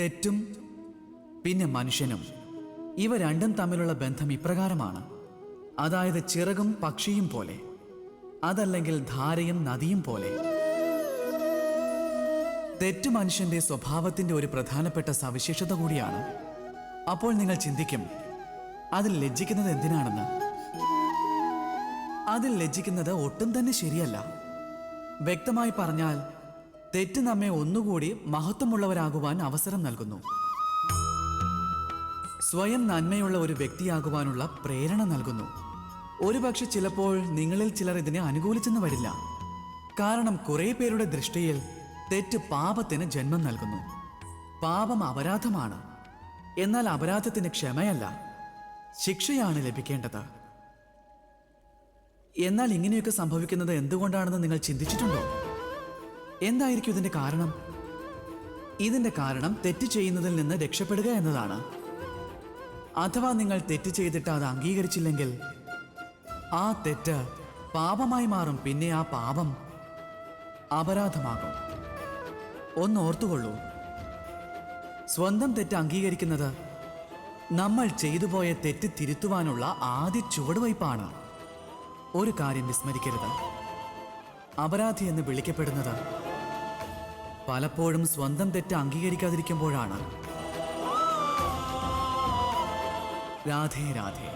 തെറ്റും പിന്നെ മനുഷ്യനും, ഇവ രണ്ടും തമ്മിലുള്ള ബന്ധം ഇപ്രകാരമാണ്. അതായത് ചിറകും പക്ഷിയും പോലെ, അതല്ലെങ്കിൽ ധാരയും നദിയും പോലെ. തെറ്റ് മനുഷ്യന്റെ സ്വഭാവത്തിന്റെ ഒരു പ്രധാനപ്പെട്ട സവിശേഷത കൂടിയാണ്. അപ്പോൾ നിങ്ങൾ ചിന്തിക്കും, അതിൽ ലജ്ജിക്കുന്നത് എന്തിനാണെന്ന്. അതിൽ ലജ്ജിക്കുന്നത് ഒട്ടും തന്നെ ശരിയല്ല. വ്യക്തമായി പറഞ്ഞാൽ തെറ്റ് നമ്മെ ഒന്നുകൂടി മഹത്വമുള്ളവരാകുവാൻ അവസരം നൽകുന്നു. സ്വയം നന്മയുള്ള ഒരു വ്യക്തിയാകുവാനുള്ള പ്രേരണ നൽകുന്നു. ഒരുപക്ഷെ ചിലപ്പോൾ നിങ്ങളിൽ ചിലർ ഇതിനെ അനുകൂലിച്ചെന്ന് വരില്ല. കാരണം കുറെ പേരുടെ ദൃഷ്ടിയിൽ തെറ്റ് പാപത്തിന് ജന്മം നൽകുന്നു. പാപം അപരാധമാണ്. എന്നാൽ അപരാധത്തിന് ക്ഷമയല്ല, ശിക്ഷയാണ് ലഭിക്കേണ്ടത്. എന്നാൽ ഇങ്ങനെയൊക്കെ സംഭവിക്കുന്നത് എന്തുകൊണ്ടാണെന്ന് നിങ്ങൾ ചിന്തിച്ചിട്ടുണ്ടോ? എന്തായിരിക്കും ഇതിന്റെ കാരണം? ഇതിന്റെ കാരണം തെറ്റ് ചെയ്യുന്നതിൽ നിന്ന് രക്ഷപ്പെടുക എന്നതാണ്. അഥവാ നിങ്ങൾ തെറ്റ് ചെയ്തിട്ട് അത് അംഗീകരിച്ചില്ലെങ്കിൽ ആ തെറ്റ് പാപമായി മാറും. പിന്നെ ആ പാപം അപരാധമാകും. ഒന്നോർത്തുകൊള്ളൂ, സ്വന്തം തെറ്റ് അംഗീകരിക്കുന്നത് നമ്മൾ ചെയ്തുപോയ തെറ്റ് തിരുത്തുവാനുള്ള ആദ്യ ചുവടുവയ്പ്പാണ്. ഒരു കാര്യം വിസ്മരിക്കരുത്, അപരാധി എന്ന് വിളിക്കപ്പെടുന്നത് പലപ്പോഴും സ്വന്തം തെറ്റ് അംഗീകരിക്കാതിരിക്കുമ്പോഴാണ്. രാധേ രാധേ.